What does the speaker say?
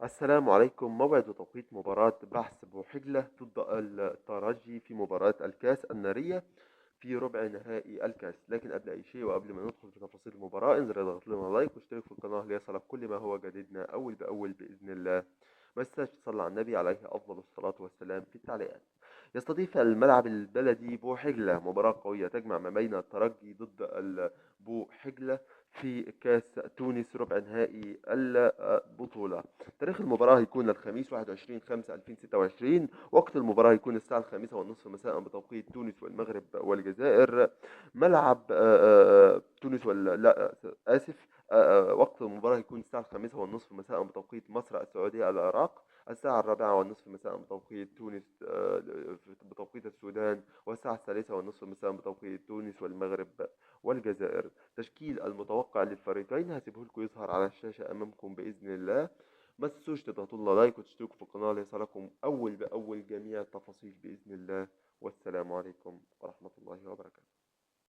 السلام عليكم. موعد وتوقيت مباراة بحث بوحجلة ضد الترجي في مباراة الكاس النارية في ربع نهائي الكاس. لكن قبل أي شيء وقبل ما ندخل في تفاصيل المباراة، انزل اضغط لنا لايك واشترك في القناة ليصلك كل ما هو جديدنا أول بأول بإذن الله. ما تنساش تصلي على النبي عليه أفضل الصلاة والسلام في التعليقات. يستضيف الملعب البلدي بوحجلة مباراة قوية تجمع ما بين الترجي ضد بوحجلة في كاس تونس ربع نهائي البطولة. تاريخ المباراة هيكون الخميس 21/5/2026. وقت المباراة هيكون الساعة 5:30 مساء بتوقيت تونس والمغرب والجزائر. ملعب تونس ولا لا آسف. وقت المباراة هيكون الساعة 5:30 مساء بتوقيت مصر السعودية العراق. الساعة 4:30 مساء بتوقيت تونس بتوقيت السودان. والساعة 3:30 مساء بتوقيت تونس والمغرب والجزائر. تشكيل المتوقع للفريقين هسيبه لكم يظهر على الشاشة أمامكم بإذن الله. ما تنسوش تضغطوا لنا لايك وتشتركوا في القناة ليصلكم أول بأول جميع التفاصيل بإذن الله. والسلام عليكم ورحمة الله وبركاته.